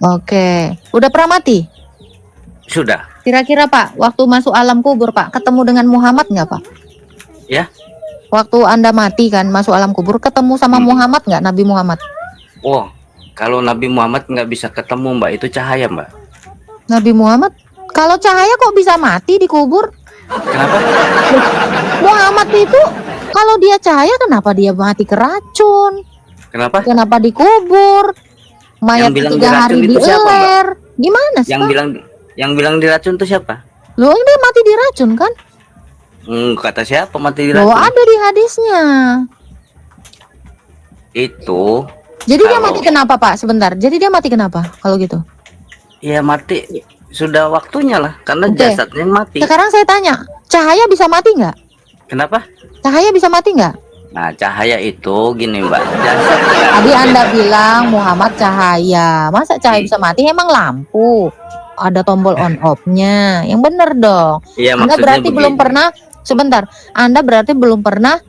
Oke. Udah pernah mati? Sudah. Kira-kira Pak, waktu masuk alam kubur Pak, ketemu dengan Muhammad nggak Pak? Ya. Waktu Anda mati kan, masuk alam kubur, ketemu sama Muhammad nggak, Nabi Muhammad? Oh, kalau Nabi Muhammad nggak bisa ketemu Mbak, itu cahaya Mbak. Nabi Muhammad? Kalau cahaya kok bisa mati di kubur? Kenapa? Muhammad itu kalau dia cahaya kenapa dia mati keracun? Kenapa? Kenapa dikubur? Mayat Yang bilang 3 hari diracun itu siapa Mbak? dieler. Gimana sih Pak? Yang bilang diracun itu siapa? Loh dia mati diracun kan? Kata siapa mati Loh diracun? ada di hadisnya. Itu. Jadi dia mati kenapa Pak? Sebentar. Jadi dia mati kenapa kalau gitu? Ya mati sudah waktunya lah, karena Oke. jasadnya mati. Sekarang saya tanya, cahaya bisa mati nggak? Kenapa? Cahaya bisa mati nggak? Nah, cahaya itu gini Mbak. Tadi Anda bilang Muhammad cahaya. Masa cahaya bisa mati? Emang lampu. Ada tombol on off-nya. Yang bener dong. Iya, Anda maksudnya berarti begini. belum pernah, sebentar. Anda berarti belum pernah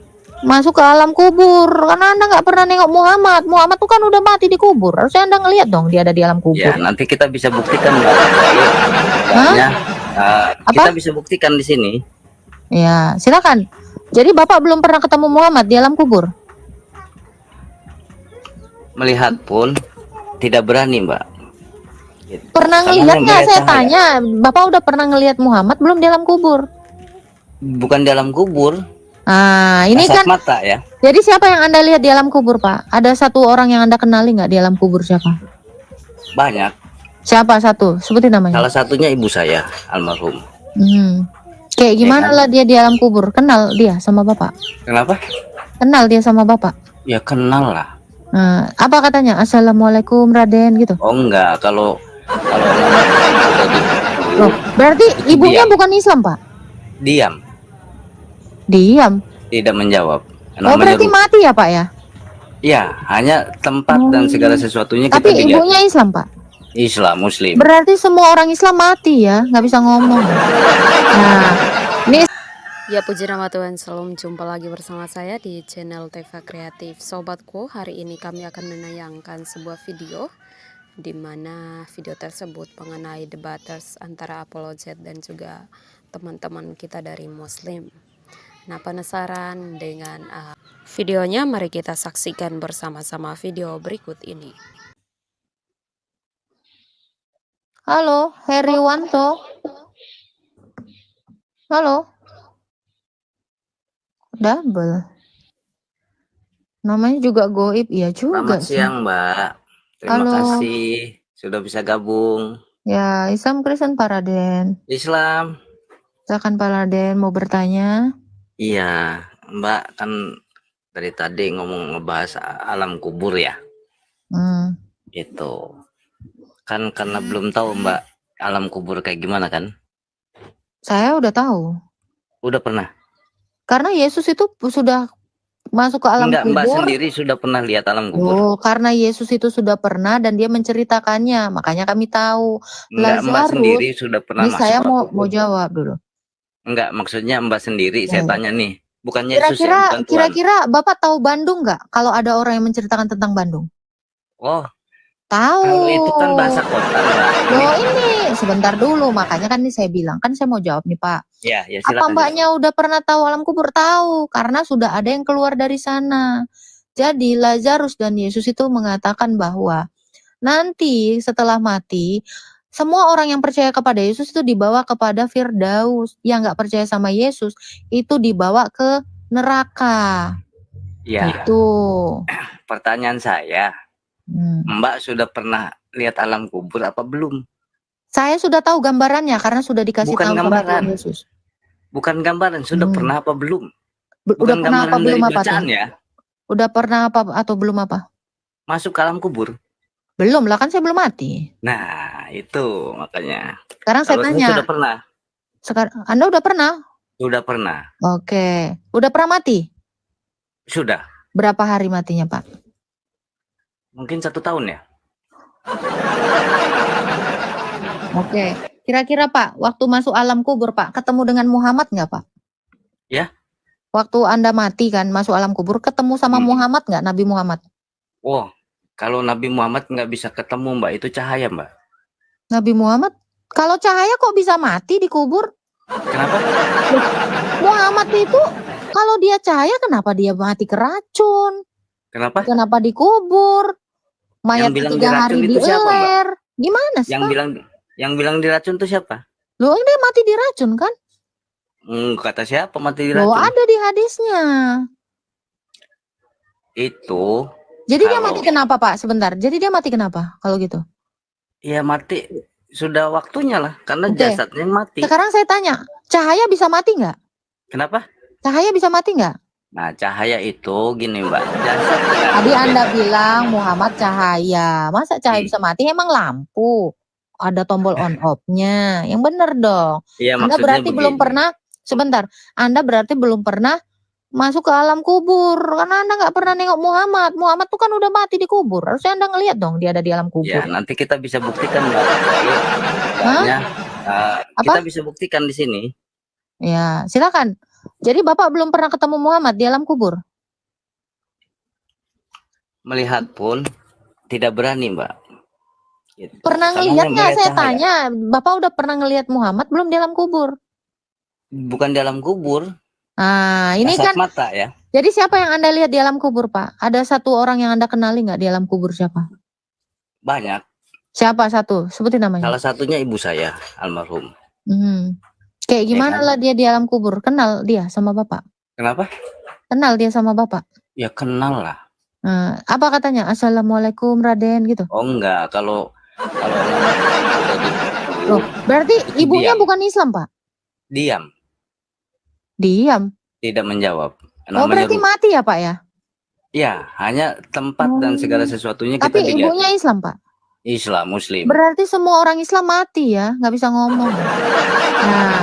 masuk ke alam kubur. Karena Anda nggak pernah nengok Muhammad. Muhammad tuh kan udah mati di kubur. Harusnya Anda ngelihat dong dia ada di alam kubur. Ya, nanti kita bisa buktikan Mbak. Kita bisa buktikan di sini. Ya, silakan. Jadi Bapak belum pernah ketemu Muhammad di alam kubur? Melihat pun tidak berani Mbak. Pernah ngelihat nggak? Saya tanya, Bapak udah pernah ngelihat Muhammad belum di alam kubur? Bukan di alam kubur. Nah, ini Kasat kan mata ya. Jadi siapa yang Anda lihat di alam kubur, Pak? Ada satu orang yang Anda kenali nggak di alam kubur siapa? Banyak. Siapa satu? Sebutin namanya. Salah satunya ibu saya, almarhum. Kayak gimana lah dia di alam kubur? Kenal dia sama Bapak? Kenapa? Kenal dia sama Bapak? Ya kenal lah. Nah, apa katanya? Assalamualaikum Raden gitu. Oh enggak, kalau Loh, berarti ibunya bukan Islam, Pak? Diam. Tidak menjawab. Oh, berarti mati ya, Pak ya? Ya, hanya tempat dan segala sesuatunya kita Tapi ibunya Islam, Pak? Islam, Muslim. Berarti semua orang Islam mati ya, nggak bisa ngomong. Nah, ini ya puji nama Tuhan, selalu jumpa lagi bersama saya di channel Teva Kreatif. Sobatku, hari ini kami akan menayangkan sebuah video di mana video tersebut mengenai debaters antara apologet dan juga teman-teman kita dari Muslim. Nah, penasaran dengan videonya? Mari kita saksikan bersama-sama video berikut ini. Halo, Heriwanto. Halo. Double. Namanya juga goib, ya juga. Selamat siang, Mbak. Terima kasih sudah bisa gabung. Ya, Islam Kristen Pak Raden. Islam. Silakan Pak Raden mau bertanya. Iya, Mbak kan dari tadi ngebahas alam kubur ya. Itu. Kan karena belum tahu Mbak alam kubur kayak gimana kan? Saya udah tahu. Udah pernah? Karena Yesus itu sudah masuk ke alam kubur. Mbak sendiri sudah pernah lihat alam kubur? Oh, karena Yesus itu sudah pernah dan dia menceritakannya, makanya kami tahu. Mbak sendiri sudah pernah masuk? Saya mau jawab dulu. Enggak, maksudnya Mbak sendiri saya tanya nih. Bukan Yesus ya, bukan Tuhan. Kira-kira Bapak tahu Bandung nggak? Kalau ada orang yang menceritakan tentang Bandung? Oh, tahu. Kalau itu kan bahasa kota. Loh ini sebentar dulu, makanya kan ini saya bilang, kan saya mau jawab nih Pak. Ya, silakan. Apa Mbaknya udah pernah tahu alam kubur? Tahu, karena sudah ada yang keluar dari sana. Jadi Lazarus dan Yesus itu mengatakan bahwa nanti setelah mati, semua orang yang percaya kepada Yesus itu dibawa kepada Firdaus. Yang nggak percaya sama Yesus itu dibawa ke neraka. Ya. Itu. Pertanyaan saya, Mbak sudah pernah lihat alam kubur apa belum? Saya sudah tahu gambarannya karena sudah dikasih tahu sama Tuhan Yesus. Bukan gambaran, sudah pernah apa belum? Udah pernah apa belum apa tuh? Ya? Udah pernah apa atau belum apa? Masuk ke alam kubur? Belum lah, kan saya belum mati. Nah, itu makanya. Sekarang saya tanya. Sudah pernah. Sekarang Anda udah pernah? Sudah pernah. Oke. Udah pernah mati? Sudah. Berapa hari matinya, Pak? Mungkin 1 tahun ya. Oke. Kira-kira Pak, waktu masuk alam kubur Pak, ketemu dengan Muhammad nggak Pak? Ya. Waktu Anda mati kan, masuk alam kubur, ketemu sama Muhammad nggak, Nabi Muhammad? Oh, Kalau Nabi Muhammad nggak bisa ketemu, Mbak, itu cahaya, Mbak. Nabi Muhammad, kalau cahaya kok bisa mati dikubur? Kenapa? Muhammad itu kalau dia cahaya kenapa dia mati keracun? Kenapa? Kenapa dikubur? Mayat 3 hari dieler. Gimana sih, Pak? Yang bilang diracun itu siapa? Loh, dia mati diracun kan? Kata siapa mati diracun? Loh, ada di hadisnya. Itu. Jadi dia mati kenapa, Pak? Sebentar. Jadi dia mati kenapa kalau gitu? Ya mati sudah waktunya lah, karena jasadnya mati. Sekarang saya tanya, cahaya bisa mati nggak? Kenapa? Cahaya bisa mati nggak? Nah, cahaya itu gini, Mbak. Tadi Anda bilang Muhammad cahaya. Masa cahaya bisa mati? Emang lampu. Ada tombol on off-nya. Yang bener dong. Iya, Anda berarti belum pernah, sebentar. Anda berarti belum pernah masuk ke alam kubur. Karena Anda nggak pernah nengok Muhammad. Muhammad tuh kan udah mati di kubur. Harusnya Anda ngelihat dong dia ada di alam kubur. Ya, nanti kita bisa buktikan, Mbak. Kita bisa buktikan di sini. Ya, silakan. Jadi Bapak belum pernah ketemu Muhammad di alam kubur? Melihat pun tidak berani, Mbak. Gitu. Pernah ngelihat nggak? Saya tanya, Bapak udah pernah ngelihat Muhammad belum di alam kubur? Bukan di alam kubur. Nah, ini kan mata ya. Jadi siapa yang Anda lihat di alam kubur, Pak? Ada satu orang yang Anda kenali nggak di alam kubur siapa? Banyak. Siapa satu? Sebutin namanya. Salah satunya ibu saya, almarhum. Kayak gimana lah dia di alam kubur? Kenal dia sama Bapak? Kenapa? Kenal dia sama Bapak? Ya kenal lah. Apa katanya? Assalamualaikum Raden gitu? Oh enggak, kalau Loh, berarti ibunya bukan Islam, Pak? Diam. Tidak menjawab. Oh, berarti mati ya, Pak ya? Ya, hanya tempat dan segala sesuatunya kita Tapi ibunya Islam, Pak? Islam, Muslim. Berarti semua orang Islam mati ya, nggak bisa ngomong. Nah,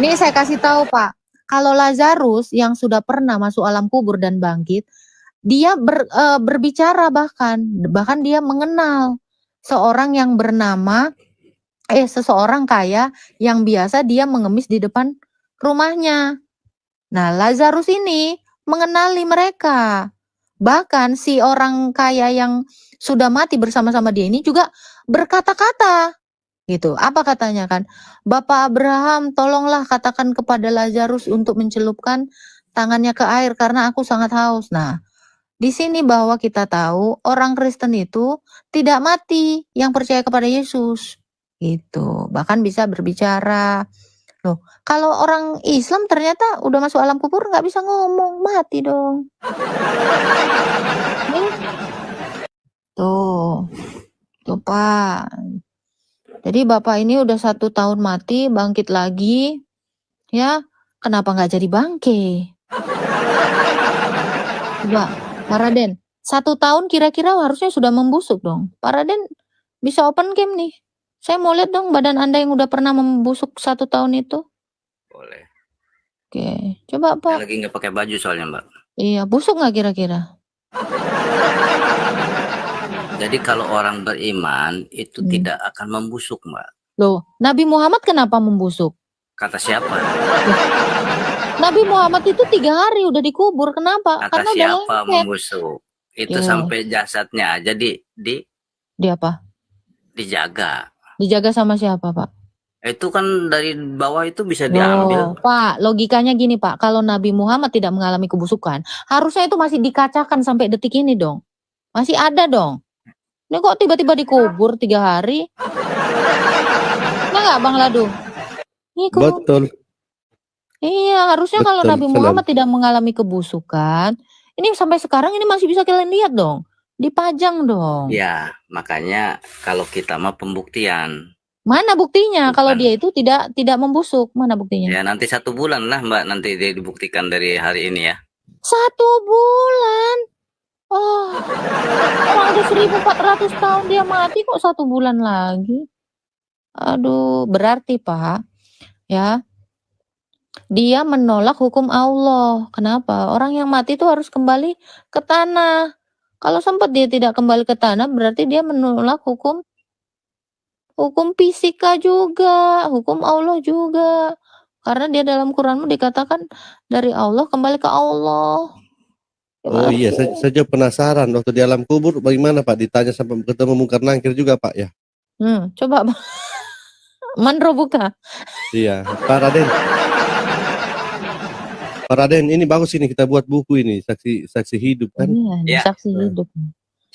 ini saya kasih tahu, Pak. Kalau Lazarus yang sudah pernah masuk alam kubur dan bangkit, dia berbicara bahkan dia mengenal seorang yang bernama seseorang kaya yang biasa dia mengemis di depan rumahnya. Nah, Lazarus ini mengenali mereka. Bahkan si orang kaya yang sudah mati bersama-sama dia ini juga berkata-kata. Gitu. Apa katanya kan? Bapak Abraham, tolonglah katakan kepada Lazarus untuk mencelupkan tangannya ke air karena aku sangat haus. Nah, di sini bahwa kita tahu orang Kristen itu tidak mati yang percaya kepada Yesus. Gitu. Bahkan bisa berbicara. Loh, kalau orang Islam ternyata udah masuk alam kubur nggak bisa ngomong, mati dong. Tuh Pak. Jadi Bapak ini udah 1 tahun mati, bangkit lagi, ya. Kenapa nggak jadi bangke? Coba, Pak Raden, 1 tahun kira-kira harusnya sudah membusuk dong. Pak Raden bisa open game nih. Saya mau lihat dong badan Anda yang udah pernah membusuk 1 tahun itu. Boleh. Oke, coba Pak. Saya lagi nggak pakai baju soalnya, Mbak. Iya, busuk nggak kira-kira? Jadi kalau orang beriman itu tidak akan membusuk, Mbak. Loh, Nabi Muhammad kenapa membusuk? Kata siapa? Nabi Muhammad itu 3 hari udah dikubur, kenapa? Kata siapa membusuk? Itu sampai jasadnya aja di apa? Dijaga. Dijaga sama siapa, Pak? Itu kan dari bawah itu bisa diambil. Pak, logikanya gini, Pak. Kalau Nabi Muhammad tidak mengalami kebusukan, harusnya itu masih dikacakan sampai detik ini dong. Masih ada dong. Ini kok tiba-tiba dikubur 3 hari? Enggak, Bang Ladu? Betul. Iya, harusnya kalau Nabi Muhammad tidak mengalami kebusukan, ini sampai sekarang ini masih bisa kalian lihat dong. Dipajang dong. Ya, makanya kalau kita mah pembuktian. Mana buktinya? Kalau dia itu tidak membusuk, mana buktinya? Ya, nanti 1 bulan lah, Mbak, nanti dia dibuktikan dari hari ini ya. 1 bulan? Oh, orang udah 1400 tahun dia mati kok 1 bulan lagi? Aduh, berarti Pak, ya, dia menolak hukum Allah. Kenapa? Orang yang mati itu harus kembali ke tanah. Kalau sempat dia tidak kembali ke tanah, berarti dia menolak hukum fisika juga, hukum Allah juga. Karena dia dalam Quranmu dikatakan dari Allah kembali ke Allah. Oh iya, saya juga penasaran waktu di alam kubur bagaimana Pak, ditanya sampai ketemu mungkar nangkir juga Pak ya? Coba Mandro buka. Iya, Pak Raden. Pak Raden, ini bagus ini kita buat buku ini, saksi hidup kan? Iya, saksi hidup.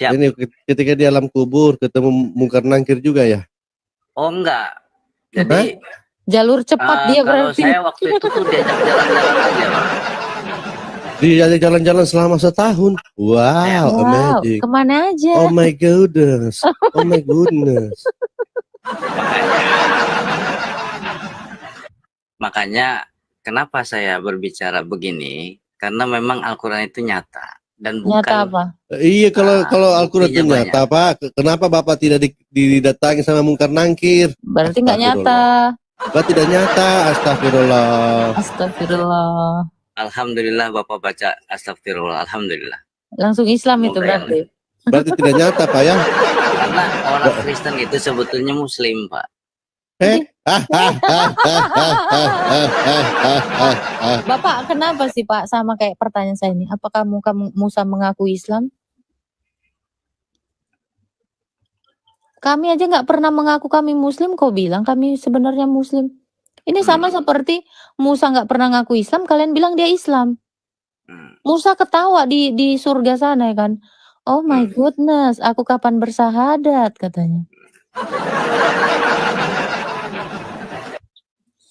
Siap. Ini ketika di alam kubur ketemu mungkar nangkir juga ya? Oh enggak. Jadi jalur cepat dia berarti. Kalau saya waktu itu tuh diajak jalan-jalan aja, Pak. Diajak jalan-jalan selama setahun. Wow, amazing. Kemana aja? Oh my goodness. Oh my goodness. Makanya kenapa saya berbicara begini? Karena memang Al-Quran itu nyata dan bukan. Nyata apa? Iya, kalau Al-Quran itu nyata Pak, kenapa Bapak tidak didatangi sama mungkar nangkir? Berarti nggak nyata. Bapak tidak nyata. Astagfirullah. Astagfirullah. Alhamdulillah Bapak baca astagfirullah. Alhamdulillah. Langsung Islam itu berarti. Berarti tidak nyata Pak ya? Karena orang Kristen itu sebetulnya Muslim Pak. Bapak kenapa sih Pak sama kayak pertanyaan saya ini? Apakah Musa mengaku Islam? Kami aja nggak pernah mengaku kami Muslim, kau bilang kami sebenarnya Muslim. Ini sama seperti Musa nggak pernah ngaku Islam, kalian bilang dia Islam. Musa ketawa di surga sana ya kan. Oh my goodness, aku kapan bersahadat katanya.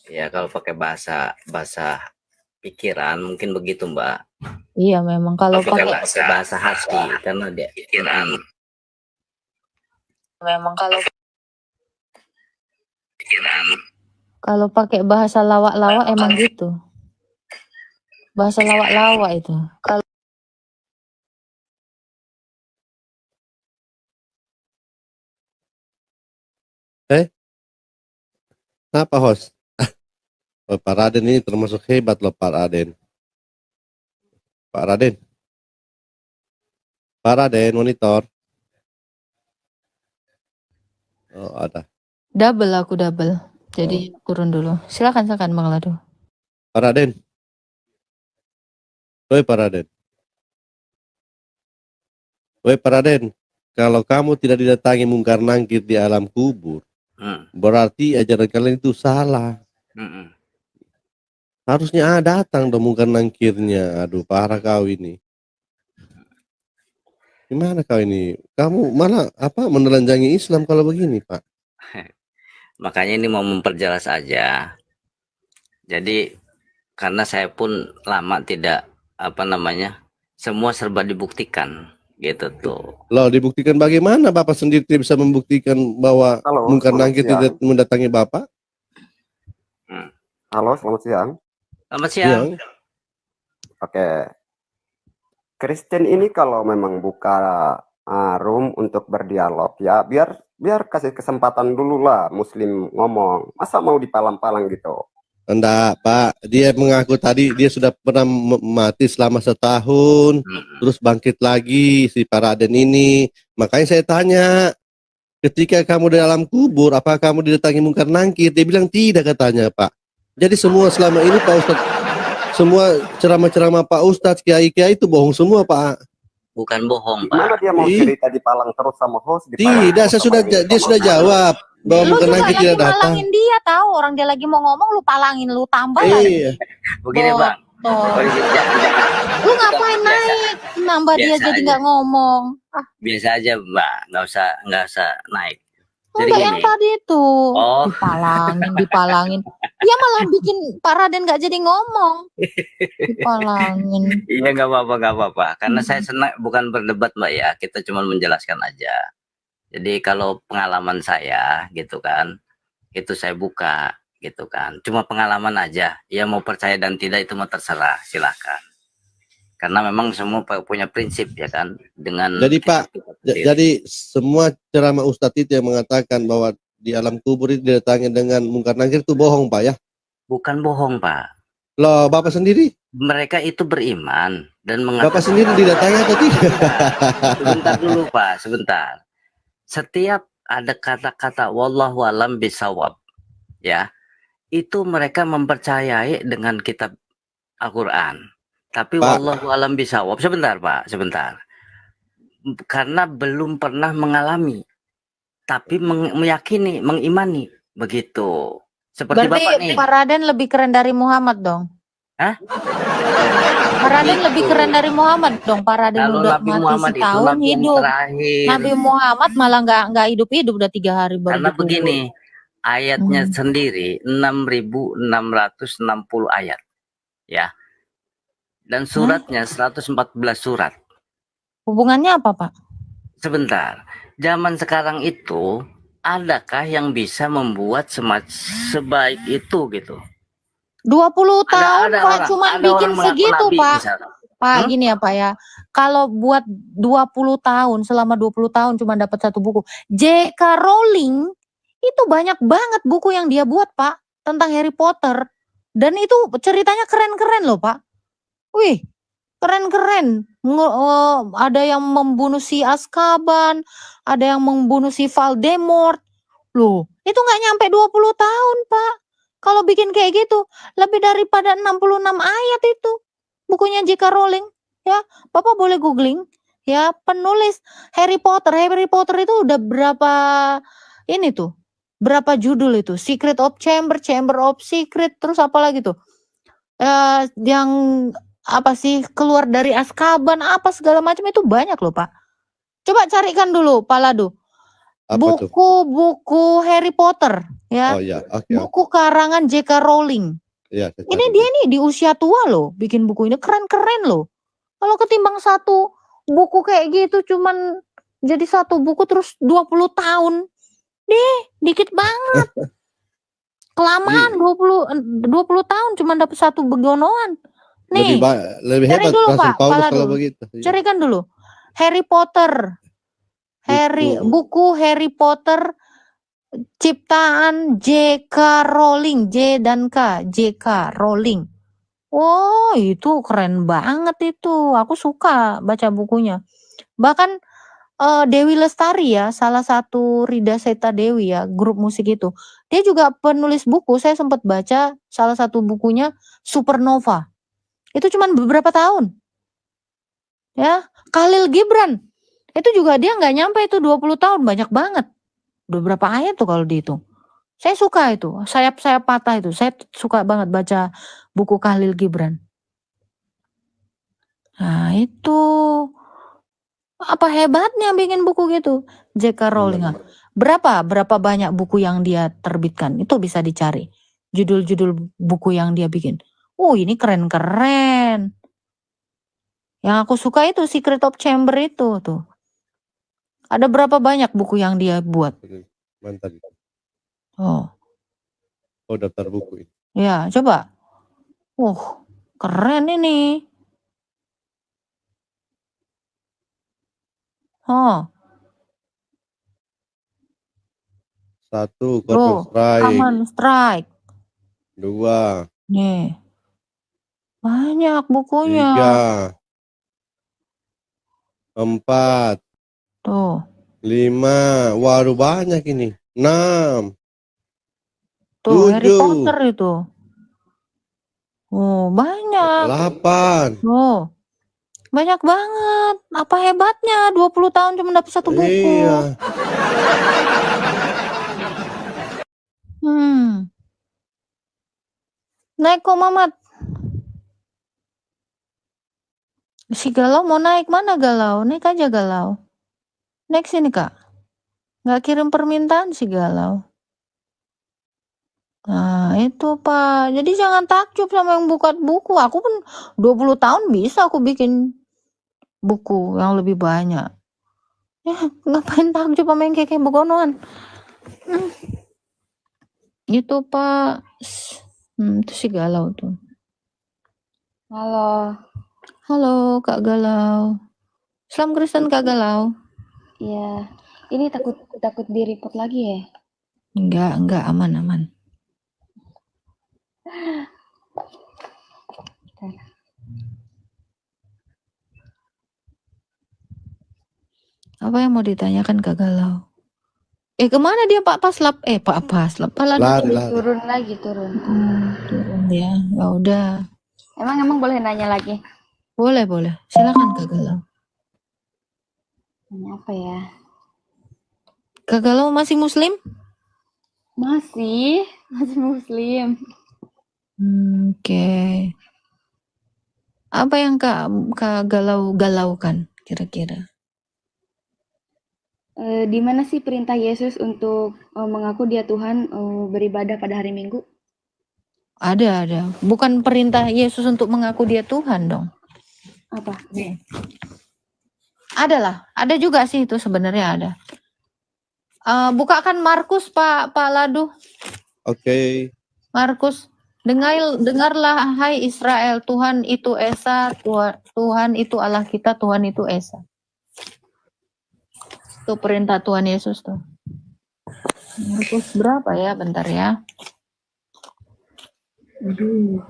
Ya kalau pakai bahasa pikiran mungkin begitu Mbak. Iya memang kalau pakai bahasa hati karena dia pikiran. Memang kalau pakai bahasa lawak-lawak emang gitu. Bahasa lawak-lawak itu. Kalau apa host? Oh, Pak Raden ini termasuk hebat loh Pak Raden. Pak Raden. Pak Raden monitor. Oh ada. Aku double. Jadi turun dulu. Silakan Bang Lado. Pak Raden. Woi Pak Raden. Woi Pak Raden. Kalau kamu tidak didatangi mungkar nangkir di alam kubur, berarti ajaran kalian itu salah. Harusnya datang dong mungkar nangkirnya. Aduh parah kau ini. Gimana kau ini? Kamu malah menelanjangi Islam kalau begini Pak? Makanya ini mau memperjelas aja. Jadi karena saya pun lama tidak semua serba dibuktikan gitu tuh. Loh dibuktikan bagaimana? Bapak sendiri bisa membuktikan bahwa mungkar nangkir tidak mendatangi Bapak? Halo, selamat siang. Selamat siang. Oke. Kristen ini kalau memang buka room untuk berdialog ya biar kasih kesempatan dulu lah Muslim ngomong. Masa mau dipalang-palang gitu? Enggak Pak, dia mengaku tadi dia sudah pernah mati selama setahun, terus bangkit lagi si Pak Raden ini. Makanya saya tanya, ketika kamu di dalam kubur, apakah kamu didatangi mungkar nangkir? Dia bilang tidak katanya Pak. Jadi semua selama ini Pak Ustadz, semua ceramah-ceramah Pak Ustadz, kiai-kiai itu bohong semua Pak. Bukan bohong Pak. Gimana dia mau cerita dipalang terus sama host? Tidak, dia sudah jawab bahwa mungkar nangkir tidak datang. Palangin dia tahu orang dia lagi mau ngomong lu palangin lu tambah lagi. Begini Bang. Lu ngapain naik? Nambah dia jadi nggak ngomong. Biasa aja Mbak, nggak usah naik. Jadi yang tadi itu dipalangin. Dia malah bikin Pak Raden nggak jadi ngomong. Dipalangin. Iya nggak apa-apa. Karena saya senang bukan berdebat Mbak ya, kita cuma menjelaskan aja. Jadi kalau pengalaman saya gitu kan, itu saya buka gitu kan. Cuma pengalaman aja. Ya mau percaya dan tidak itu mau terserah, silakan. Karena memang semua punya prinsip ya kan dengan. Jadi Pak, jadi semua ceramah Ustadz itu yang mengatakan bahwa di alam kubur itu didatangi dengan mungkar nangkir itu bohong Pak ya? Bukan bohong Pak. Loh Bapak sendiri? Mereka itu beriman dan mengatakan. Bapak sendiri didatangi atau tidak? Sebentar dulu Pak, sebentar. Setiap ada kata-kata wallahu alam bisawab ya, itu mereka mempercayai dengan kitab Al-Quran. Tapi wallahu alam bisawab. Sebentar Pak, sebentar. Karena belum pernah mengalami, tapi meyakini, mengimani, begitu. Seperti Berarti Bapak nih. Pak Raden lebih keren dari Muhammad dong? Hah? Pak Raden lebih keren dari Muhammad dong. Pak Raden Kalau udah Nabi mati Muhammad itu setahun Nabi yang hidup. terakhir. Nabi Muhammad malah nggak hidup udah 3 hari baru Karena dikubur. begini, ayatnya sendiri 6.660 ayat, ya. Dan suratnya 114 surat. Hubungannya apa, Pak? Sebentar, zaman sekarang itu adakah yang bisa membuat sebaik itu gitu? 20 tahun ada Pak orang, cuma ada bikin orang segitu Nabi, Pak. misalnya. Pak gini ya Pak ya. Kalau buat 20 tahun, selama 20 tahun cuma dapat 1 buku. J.K. Rowling itu banyak banget buku yang dia buat Pak tentang Harry Potter. Dan itu ceritanya keren-keren loh Pak. Wih, keren-keren. Ada yang membunuh si Azkaban, ada yang membunuh si Voldemort. Loh, itu nggak nyampe 20 tahun Pak. Kalau bikin kayak gitu, lebih daripada 66 ayat itu bukunya J.K. Rowling, ya. Bapak boleh googling, ya, penulis Harry Potter. Harry Potter itu udah berapa ini tuh? Berapa judul itu? Secret of Chamber, Chamber of Secret, terus apa lagi tuh? Yang apa sih? Keluar dari Azkaban, apa segala macam itu banyak loh, Pak. Coba carikan dulu, Pak Ladu. Buku-buku Harry Potter, ya. Oh ya, Buku karangan J.K. Rowling. Ya, Ini dia nih di usia tua loh bikin buku ini, keren-keren loh. Kalau ketimbang satu buku kayak gitu cuman jadi satu buku terus 20 tahun. Dikit banget. Kelamaan 20 tahun cuma dapat satu begonoan. Nih. Lebih hebat dulu, Rasul Pak, Paulus kalau begitu. Carikan dulu. Harry Potter. Buku Harry Potter ciptaan J.K. Rowling, J dan K, J.K. Rowling. Oh, itu keren banget itu. Aku suka baca bukunya. Bahkan Dewi Lestari ya, salah satu Rida Seta Dewi ya, grup musik itu. Dia juga penulis buku. Saya sempat baca salah satu bukunya Supernova. Itu cuma beberapa tahun. Ya, Khalil Gibran. Itu juga dia nggak nyampe itu 20 tahun, banyak banget. Beberapa ayat tuh kalau dihitung. Saya suka itu, sayap-sayap patah itu. Saya suka banget baca buku Khalil Gibran. Nah itu, apa hebatnya bikin buku gitu, J.K. Rowling. Berapa banyak buku yang dia terbitkan, itu bisa dicari. Judul-judul buku yang dia bikin. Ini keren-keren. Yang aku suka itu Secret of Chamber itu tuh. Ada berapa banyak buku yang dia buat? Mantap. Oh, daftar buku ini. Ya, coba. Keren ini. 1 Common Strike. 2. Nih. Banyak bukunya. 3. 4. Tuh. 5. Waduh banyak ini. 6. Tuh 7. Harry Potter itu. Banyak. 8. Banyak banget. Apa hebatnya 20 tahun cuma dapat 1 buku. Iya. Naik kok Mamat. Si Galau mau naik, mana Galau? Naik aja Galau. Naik sini Kak. Nggak kirim permintaan si Galau. Nah itu Pak. Jadi jangan takjub sama yang buka buku. Aku pun 20 tahun bisa aku bikin buku yang lebih banyak. Ya ngapain takjub sama yang kayak begonoan. Itu Pak. Itu si Galau tuh. Halo Kak Galau. Islam Kristen Kak Galau. Iya. Ini takut di report lagi ya? Enggak, aman. Apa yang mau ditanyakan Kak Galau? Kemana dia Pak Paslap? Pak Paslap. Lari. Turun. Turun ya. Ya udah. Emang boleh nanya lagi? Boleh, boleh. Silakan Kak Galau. Tanya apa ya? Kak Galau masih muslim? Masih muslim. Oke. Apa yang Kak galau-galaukan kira-kira? Di mana sih perintah Yesus untuk mengaku dia Tuhan beribadah pada hari Minggu? Ada. Bukan perintah Yesus untuk mengaku dia Tuhan dong. Apa? Ada juga sih itu sebenarnya ada. Bukakan Markus Pak Ladu. Oke. Markus, dengarlah hai Israel, Tuhan itu Esa, Tuhan itu Allah kita, Tuhan itu Esa. Itu perintah Tuhan Yesus tuh. Markus berapa ya? Bentar ya. Aduh.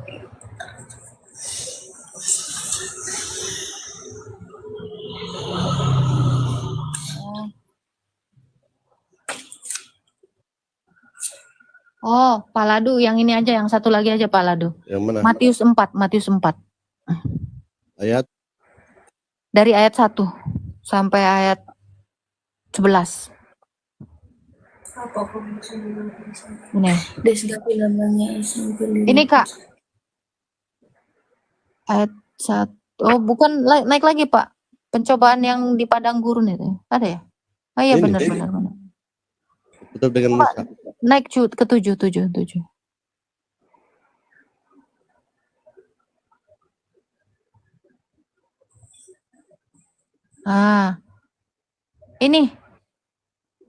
Oh, Pak Ladu, yang ini aja, yang satu lagi aja Pak Ladu. Yang mana? Matius 4. Ayat? Dari ayat 1 sampai ayat 11. Ini Kak. Ayat 1. Oh, bukan, naik lagi Pak. Pencobaan yang di padang gurun itu. Ada ya? Oh iya, benar. Betul dengan Musa. Naik ke 7.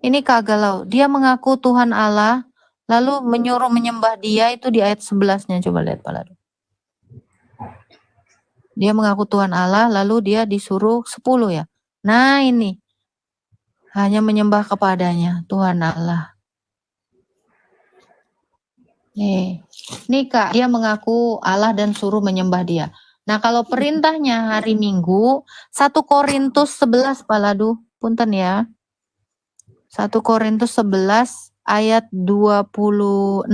Ini Kak Galau. Dia mengaku Tuhan Allah, lalu menyuruh menyembah dia, itu di ayat 11-nya. Coba lihat Pak Ladu. Dia mengaku Tuhan Allah, lalu dia disuruh 10 ya. Nah ini, hanya menyembah kepadanya, Tuhan Allah. Nih Kak, dia mengaku Allah dan suruh menyembah dia. Nah kalau perintahnya hari Minggu, 1 Korintus 11 Pak Ladu, punten ya. 1 Korintus 11 ayat 26.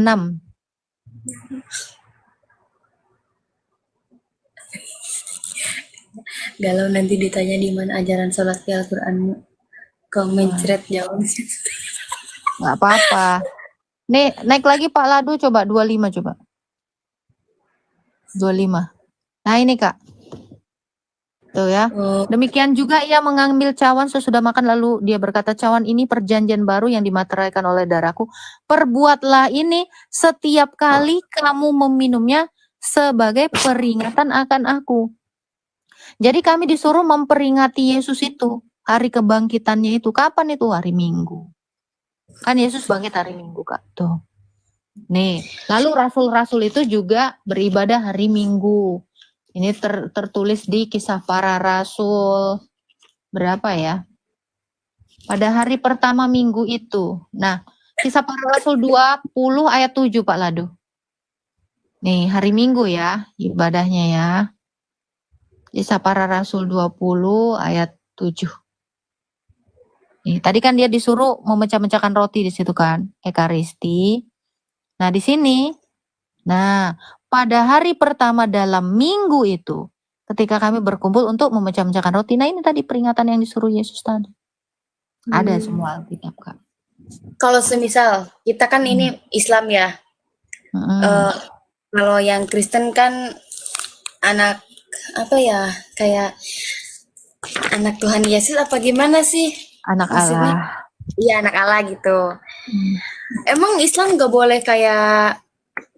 Galau nanti ditanya di mana ajaran sholat di Al-Quranmu. Kau mencret jawab. Nggak apa-apa. Nih, naik lagi Pak Ladu, coba 25 coba. 25. Nah ini Kak. Tuh ya. Demikian juga ia mengambil cawan sesudah makan, lalu dia berkata, cawan ini perjanjian baru yang dimateraikan oleh darahku. Perbuatlah ini setiap kali kamu meminumnya sebagai peringatan akan aku. Jadi kami disuruh memperingati Yesus itu. Hari kebangkitannya itu. Kapan itu? Hari Minggu. Kan Yesus bangkit hari Minggu Kak. Tuh. Nih, lalu rasul-rasul itu juga beribadah hari Minggu. Ini tertulis di Kisah Para Rasul. Berapa ya? Pada hari pertama minggu itu. Nah, Kisah Para Rasul 20 ayat 7 Pak Ladu. Nih, hari Minggu ya, ibadahnya ya. Kisah Para Rasul 20 ayat 7. Nih, tadi kan dia disuruh memecah-mecahkan roti di situ kan, Ekaristi. Nah, di sini. Nah, pada hari pertama dalam minggu itu, ketika kami berkumpul untuk memecah-mecahkan roti. Nah, ini tadi peringatan yang disuruh Yesus tadi. Ada semua Alkitab, Kak. Kalau semisal kita kan ini Islam ya. Kalau yang Kristen kan anak apa ya, kayak anak Tuhan Yesus apa gimana sih? Anak Allah. Iya, anak Allah gitu. Emang Islam nggak boleh kayak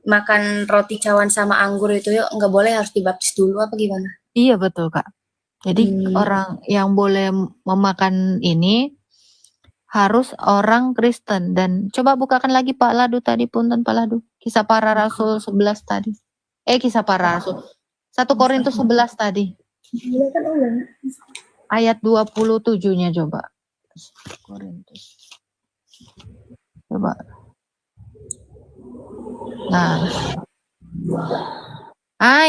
makan roti cawan sama anggur itu ya, nggak boleh, harus dibaptis dulu apa gimana? Iya betul Kak. Jadi orang yang boleh memakan ini harus orang Kristen. Dan coba bukakan lagi Pak Ladu tadi, punten Pak Ladu. Kisah Para Rasul 11 tadi. Kisah Para Rasul. 1 Korintus 11 tadi. Ayat 27-nya coba. Korintus. Coba. Nah,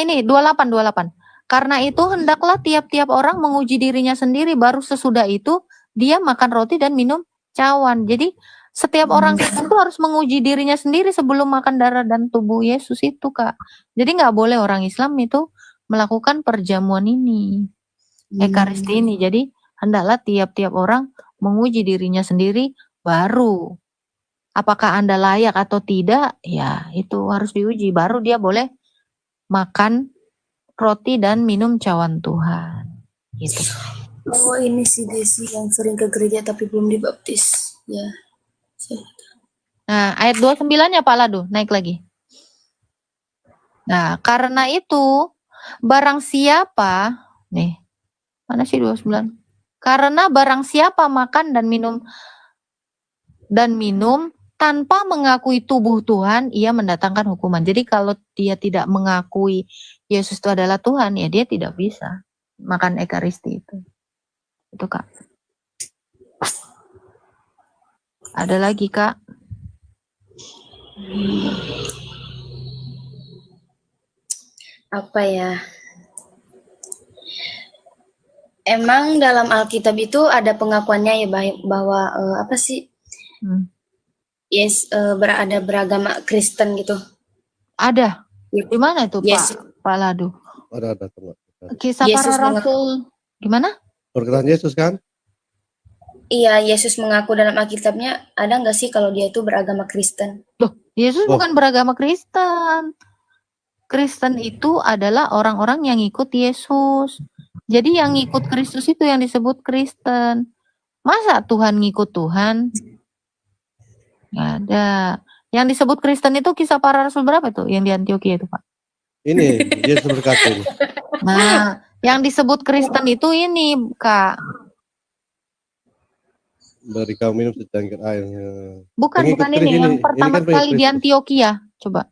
ini 28. Karena itu hendaklah tiap-tiap orang menguji dirinya sendiri, baru sesudah itu dia makan roti dan minum cawan. Jadi setiap orang itu harus menguji dirinya sendiri sebelum makan darah dan tubuh Yesus itu Kak. Jadi nggak boleh orang Islam itu melakukan perjamuan ini, Ekaristi ini. Jadi hendaklah tiap-tiap orang menguji dirinya sendiri, baru apakah Anda layak atau tidak, ya itu harus diuji. Baru dia boleh makan roti dan minum cawan Tuhan. Gitu. Oh, ini si Desi yang sering ke gereja tapi belum dibaptis. Ya. Nah, ayat 29-nya Pak Ladu, naik lagi. Nah, karena itu barang siapa, nih, mana sih 29? Karena barang siapa makan dan minum tanpa mengakui tubuh Tuhan, ia mendatangkan hukuman. Jadi kalau dia tidak mengakui Yesus itu adalah Tuhan, ya dia tidak bisa makan Ekaristi itu. Itu Kak. Ada lagi Kak? Apa ya? Emang dalam Alkitab itu ada pengakuannya ya bahwa apa sih? Yes, ada beragama Kristen gitu. Ada. Di mana itu yes. Pak Ladu? Ada. Kisah para Rasul. Gimana? Perkataan Yesus kan? Iya, Yesus mengaku dalam Alkitabnya, ada nggak sih kalau dia itu beragama Kristen? Loh, Yesus bukan beragama Kristen. Kristen itu adalah orang-orang yang ikut Yesus. Jadi yang ikut Kristus itu yang disebut Kristen. Masa Tuhan ngikut Tuhan? Nggak ada. Yang disebut Kristen itu Kisah Para Rasul berapa tuh? Yang di Antioquia itu Pak? Ini, Yesus berkata. Nah, yang disebut Kristen itu ini Kak. Beri kau minum secangkir air. Bukan ini. Yang pertama kali di Antioquia. Coba.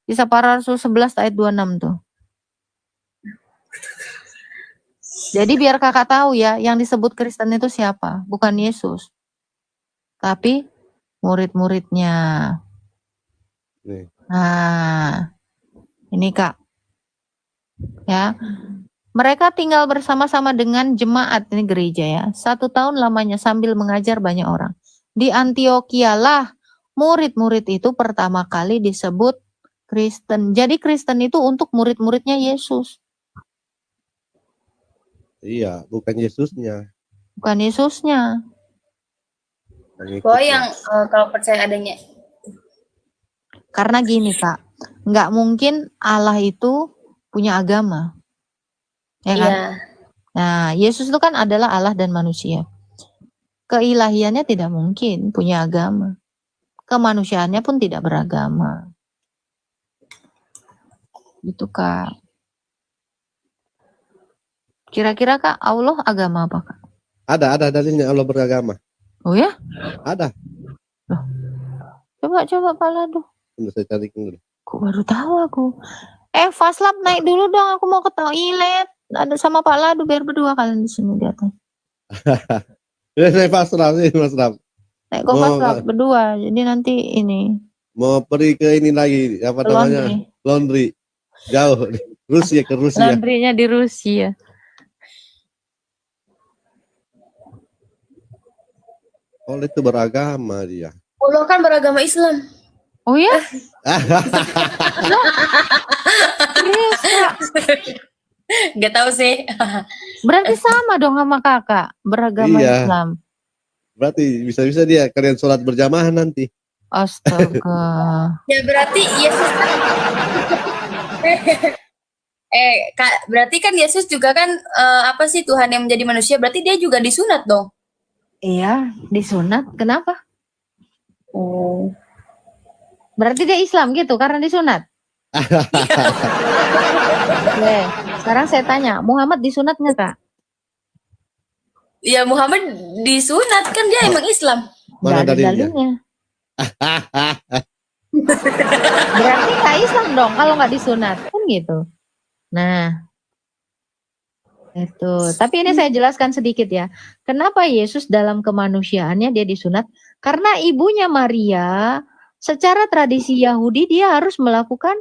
Kisah Para Rasul 11 ayat 26 tuh. Jadi biar kakak tahu ya, yang disebut Kristen itu siapa? Bukan Yesus. Tapi murid-muridnya. Nah, ini Kak. Ya. Mereka tinggal bersama-sama dengan jemaat, ini gereja ya. 1 tahun lamanya sambil mengajar banyak orang. Di Antioquia lah murid-murid itu pertama kali disebut Kristen. Jadi Kristen itu untuk murid-muridnya Yesus. Iya, bukan Yesusnya. Bukan Yesusnya. Oh, yang kalau percaya adanya. Karena gini Kak, nggak mungkin Allah itu punya agama. Ya kan? Iya. Nah, Yesus itu kan adalah Allah dan manusia. Keilahiannya tidak mungkin punya agama. Kemanusiaannya pun tidak beragama. Gitu Kak. Kira-kira Kak, Allah agama apa Kak? Ada dalilnya Allah beragama. Oh ya? Ada. Loh. Coba Pak Ladu. Saya cari dulu. Kok baru tahu aku. Faslab naik dulu dong, aku mau ke toilet. Ada sama Pak Ladu biar berdua kalian di sini di atas. Saya Faslab sih, Mas Ram. Naik ke Faslab berdua. Jadi nanti ini. Mau pergi ke ini lagi, apa namanya? Laundry. Jauh. Rusia ke Rusia. Laundrynya di Rusia. Oh, itu beragama dia. Allah kan beragama Islam. Oh ya? Gak tahu sih. Berarti sama dong sama kakak beragama Islam. Berarti bisa-bisa dia kalian sholat berjamaah nanti. Astaga. Ya berarti Yesus kan berarti kan Yesus juga kan apa sih Tuhan yang menjadi manusia, berarti dia juga disunat dong. Iya, disunat. Kenapa? Oh. Berarti dia Islam gitu karena disunat. Sekarang saya tanya, Muhammad disunat nggak Kak? Ya Muhammad disunat kan dia emang Islam. Nggak ada dalilnya. Berarti nggak Islam dong kalau nggak disunat kan gitu. Nah, itu. Tapi ini saya jelaskan sedikit ya. Kenapa Yesus dalam kemanusiaannya dia disunat? Karena ibunya Maria, secara tradisi Yahudi dia harus melakukan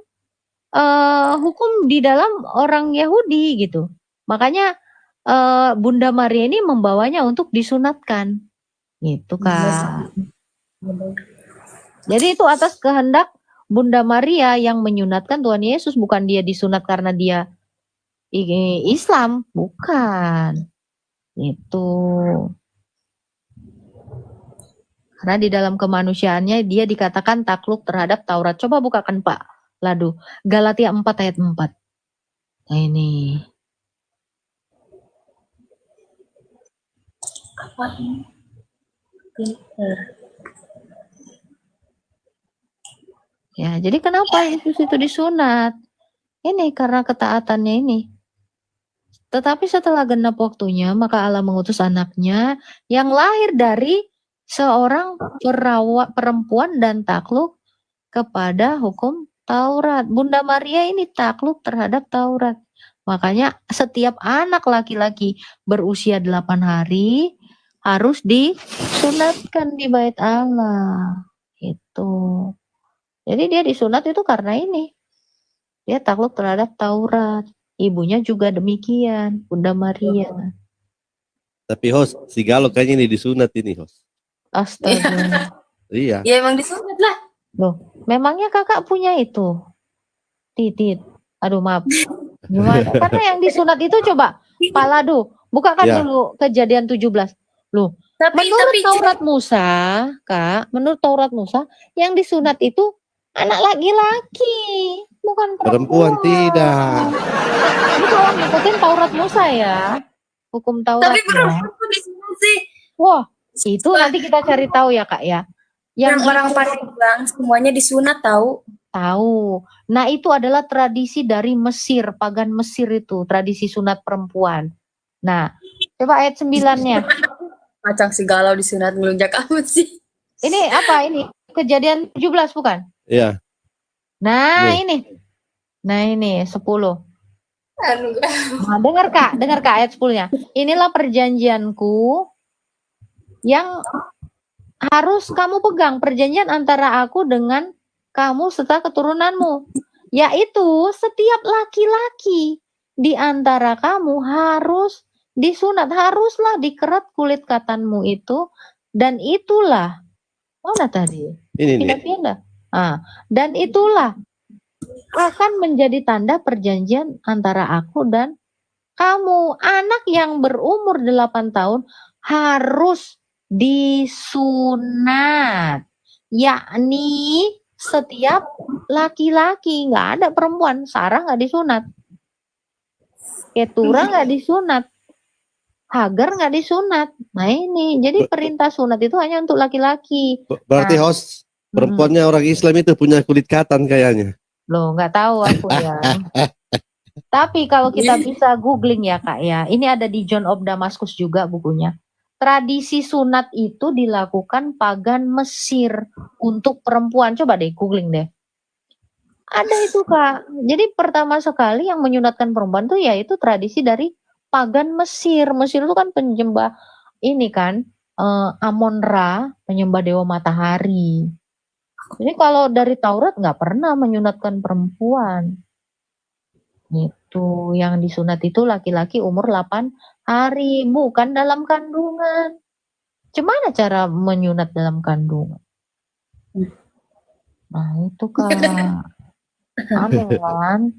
hukum di dalam orang Yahudi gitu. Makanya Bunda Maria ini membawanya untuk disunatkan. Gitu Kak. Jadi itu atas kehendak Bunda Maria yang menyunatkan Tuhan Yesus, bukan dia disunat karena dia Islam, bukan. Itu. Karena di dalam kemanusiaannya dia dikatakan takluk terhadap Taurat. Coba bukakan Pak Ladu. Galatia 4 ayat 4. Nah ini. Apa ini? Ya, jadi kenapa Yesus itu disunat? Ini karena ketaatannya ini. Tetapi setelah genap waktunya, maka Allah mengutus anaknya yang lahir dari seorang perempuan dan takluk kepada hukum Taurat. Bunda Maria ini takluk terhadap Taurat. Makanya setiap anak laki-laki berusia 8 hari harus disunatkan di bait Allah. Itu. Jadi dia disunat itu karena ini. Dia takluk terhadap Taurat. Ibunya juga demikian, Bunda Maria. Tapi host, si Galo kayaknya ini disunat ini host. Astaga. Iya. Ya emang disunat lah. Loh, memangnya kakak punya itu? Titit. Aduh maaf. Gimana? Karena yang disunat itu coba, Pak Ladu, bukakan dulu Kejadian 17. Loh, menurut Taurat Musa, Kak, menurut Taurat Musa, yang disunat itu anak laki-laki, bukan perempuan. Tidak. Ini kalau ngikutin Taurat Musa ya, hukum Taurat. Tapi perempuan disunat sih. Wah, itu nanti kita cari tahu ya Kak ya. Yang orang Palembang semuanya disunat tahu. Tahu. Nah itu adalah tradisi dari Mesir, pagan Mesir itu, tradisi sunat perempuan. Nah, coba ayat 9-nya. Macam si Galau disunat ngelunjak amat sih. Ini apa ini? Kejadian 17 bukan? Iya. Nah ini. Nah ini 10. Nah, dengar Kak ayat 10-nya. Inilah perjanjianku yang harus kamu pegang, perjanjian antara aku dengan kamu serta keturunanmu, yaitu setiap laki-laki di antara kamu harus disunat, haruslah dikerat kulit katanmu itu, dan itulah mana tadi? Pindah-pindah. Dan itulah akan menjadi tanda perjanjian antara aku dan kamu. Anak yang berumur 8 tahun harus disunat, yakni setiap laki-laki, nggak ada perempuan. Sarah nggak disunat, Ketura nggak disunat, Hagar nggak disunat. Nah ini, jadi perintah sunat itu hanya untuk laki-laki. Berarti host, perempuannya orang Islam itu punya kulit katan kayaknya. Loh, nggak tahu aku ya. Tapi kalau kita bisa googling ya Kak ya, ini ada di John of Damascus juga bukunya. Tradisi sunat itu dilakukan pagan Mesir untuk perempuan. Coba deh googling deh. Ada itu Kak. Jadi pertama sekali yang menyunatkan perempuan tuh yaitu tradisi dari pagan Mesir. Mesir itu kan penyembah ini kan Amon-Ra, penyembah dewa matahari. Jadi kalau dari Taurat nggak pernah menyunatkan perempuan. Itu yang disunat itu laki-laki umur 8 hari, bukan dalam kandungan. Gimana cara menyunat dalam kandungan? Nah itu Kak. Aneh kan?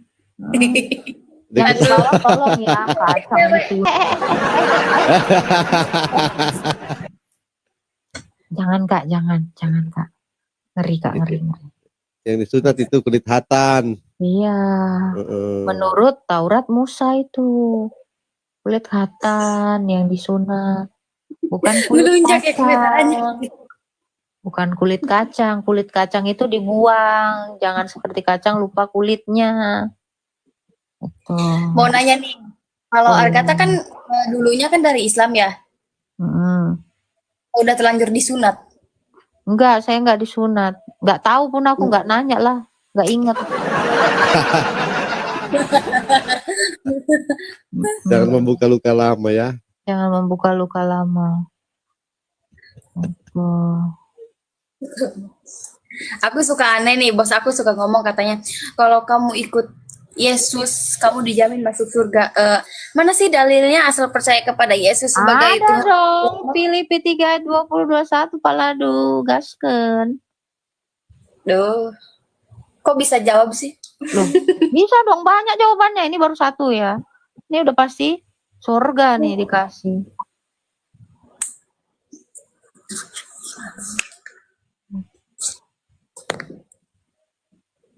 Jangan dibawa tolong ya kacang itu. Jangan Kak, jangan Kak. Ngeri Kak, ngeri. Yang disunat itu kulit hatan. Iya. Menurut Taurat Musa itu kulit hatan yang disunat, bukan kulit kacang. Bukan kulit kacang. Kulit kacang itu dibuang. Jangan seperti kacang lupa kulitnya. Mau nanya nih, kalau Argata kan dulunya kan dari Islam ya? Udah terlanjur disunat? Enggak, saya enggak disunat. Enggak tahu pun aku, enggak nanya lah. Enggak ingat. Jangan membuka luka lama ya. Jangan membuka luka lama. Aku suka aneh nih, bos aku suka ngomong katanya, kalau kamu ikut Yesus, kamu dijamin masuk surga. Mana sih dalilnya asal percaya kepada Yesus sebagai Tuhan? Ada dong, Filipi 3 20-21 Pak Ladu, gasken. Duh, kok bisa jawab sih? Loh, bisa dong, banyak jawabannya. Ini baru satu ya. Ini udah pasti surga nih dikasih.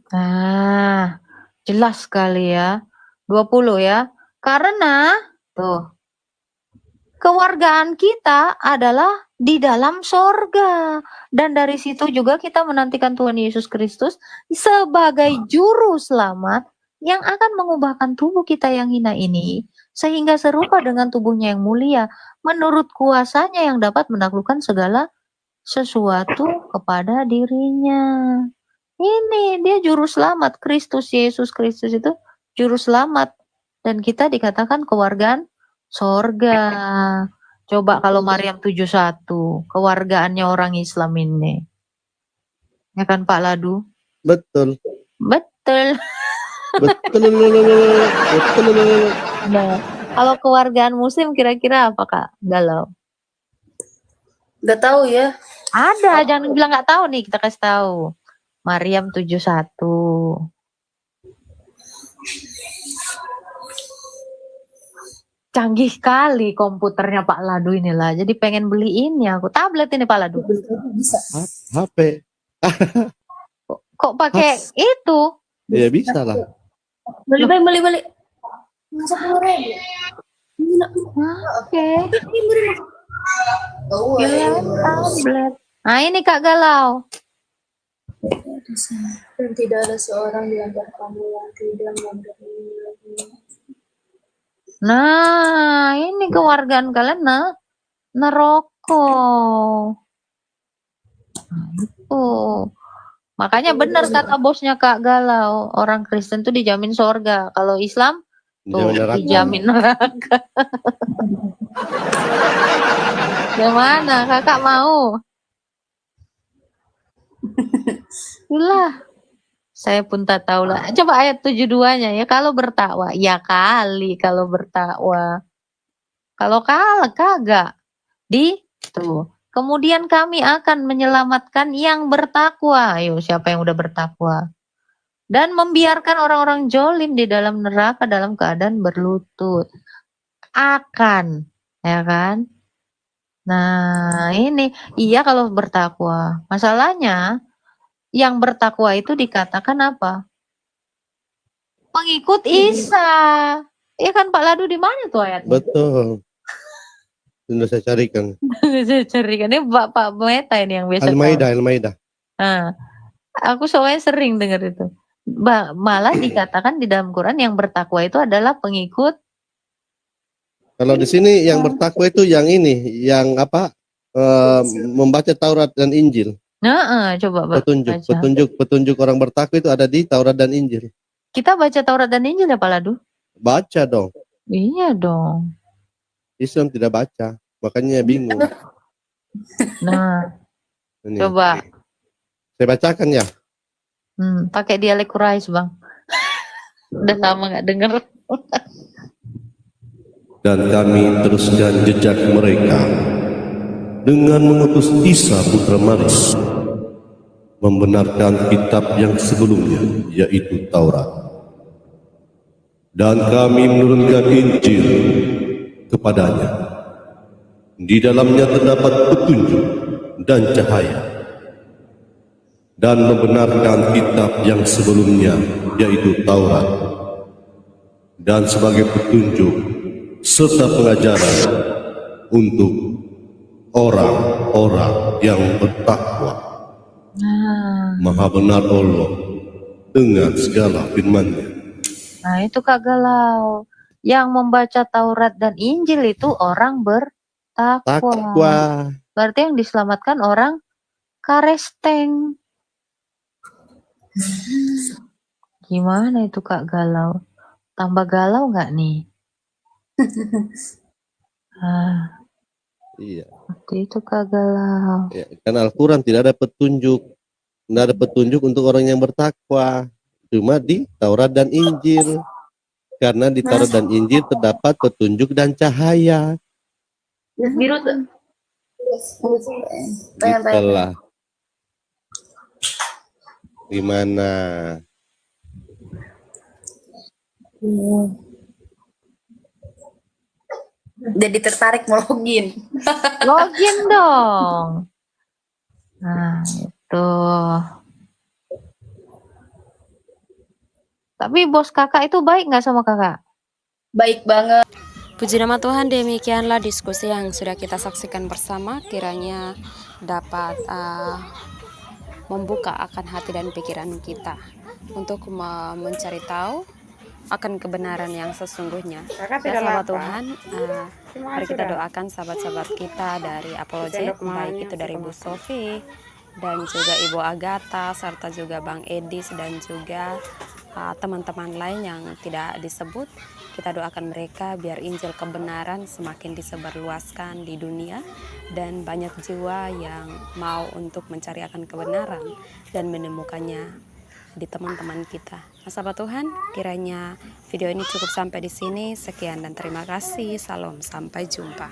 Nah, jelas sekali ya. 20 ya. Karena tuh kewargaan kita adalah di dalam sorga. Dan dari situ juga kita menantikan Tuhan Yesus Kristus sebagai juru selamat yang akan mengubahkan tubuh kita yang hina ini sehingga serupa dengan tubuhnya yang mulia menurut kuasanya yang dapat menaklukkan segala sesuatu kepada dirinya. Ini dia juru selamat, Kristus Yesus Kristus itu juru selamat. Dan kita dikatakan kewargaan sorga. Coba kalau Maryam 71, kewargaannya orang Islam ini. Ya kan Pak Ladu? Betul. Betul. Betul. Nah, kalau kewargaan muslim kira-kira apa Kak Galau? Gak tahu ya. Ada, jangan bilang nggak tahu nih, kita kasih tahu. Maryam 71. Canggih kali komputernya Pak Ladu inilah. Jadi pengen beli ini aku. Tablet ini Pak Ladu. Bisa. HP. Kok pakai itu? Ya bisa lah. Beli. 10.000. Oke. Ya, tablet. Nah ini Kak Galau. Dan tidak ada seorang di antara kamu yang tidak memberi lagi. Nah ini kewargaan kalian nerokok. Nah, itu. Makanya benar kata bosnya Kak Galau, orang Kristen tuh dijamin surga. Kalau Islam tuh dijamin neraka. Gimana Kakak mau? Itulah. Saya pun tak tahu lah. Coba ayat 72-nya ya. Kalau bertakwa, ya kali kalau bertakwa. Kalau kalah kagak. Tuh. Kemudian kami akan menyelamatkan yang bertakwa. Ayo, siapa yang udah bertakwa? Dan membiarkan orang-orang jolim di dalam neraka dalam keadaan berlutut. Akan, ya kan? Nah, ini iya kalau bertakwa. Masalahnya yang bertakwa itu dikatakan apa? Pengikut Isa. Iya kan Pak Ladu, di mana tuh ayatnya? Betul. Sudah saya carikan. Saya carikan. Ini Pak Meta ini yang biasa. Al-Maidah. Nah, aku soalnya sering dengar itu. Malah dikatakan di dalam Quran yang bertakwa itu adalah pengikut. Kalau di sini yang bertakwa itu yang ini, yang apa? Membaca Taurat dan Injil. Nah, coba petunjuk orang bertakwa itu ada di Taurat dan Injil. Kita baca Taurat dan Injil ya Pak Ladu? Baca dong. Iya dong. Islam tidak baca, makanya bingung. Nah, ini. Coba. Saya bacakan ya. Pakai dialek Quraisy Bang. Udah lama nggak denger. Dan kami teruskan jejak mereka dengan mengutus Isa putra Maryam membenarkan kitab yang sebelumnya, yaitu Taurat. Dan kami menurunkan Injil kepadanya. Di dalamnya terdapat petunjuk dan cahaya. Dan membenarkan kitab yang sebelumnya, yaitu Taurat. Dan sebagai petunjuk serta pengajaran untuk orang-orang yang bertakwa. Maha benar Allah dengan segala firman-Nya. Nah itu Kak Galau. Yang membaca Taurat dan Injil itu orang bertakwa. Berarti yang diselamatkan orang karesteng. Gimana itu Kak Galau? Tambah galau nggak nih? Iya. Seperti itu Kak Galau. Ya, karena Al-Quran tidak ada petunjuk. Tidak ada petunjuk untuk orang yang bertakwa. Cuma di Taurat dan Injil. Karena di Taurat dan Injil terdapat petunjuk dan cahaya. Biru tuh. Itulah. Gimana? Jadi tertarik mau login. Login dong. Nah, itu. Tapi bos kakak itu baik nggak sama kakak? Baik banget. Puji nama Tuhan, demikianlah diskusi yang sudah kita saksikan bersama. Kiranya dapat membuka akan hati dan pikiran kita untuk mencari tahu akan kebenaran yang sesungguhnya. Ya sahabat Tuhan, mari kita doakan sahabat-sahabat kita dari Apologet, baik itu dari Bu Sofi dan juga Ibu Agatha, serta juga Bang Edis dan juga teman-teman lain yang tidak disebut. Kita doakan mereka biar Injil kebenaran semakin disebarluaskan di dunia dan banyak jiwa yang mau untuk mencari akan kebenaran dan menemukannya di teman-teman kita. Nah, sahabat Tuhan, kiranya video ini cukup sampai di sini. Sekian dan terima kasih. Salam, sampai jumpa.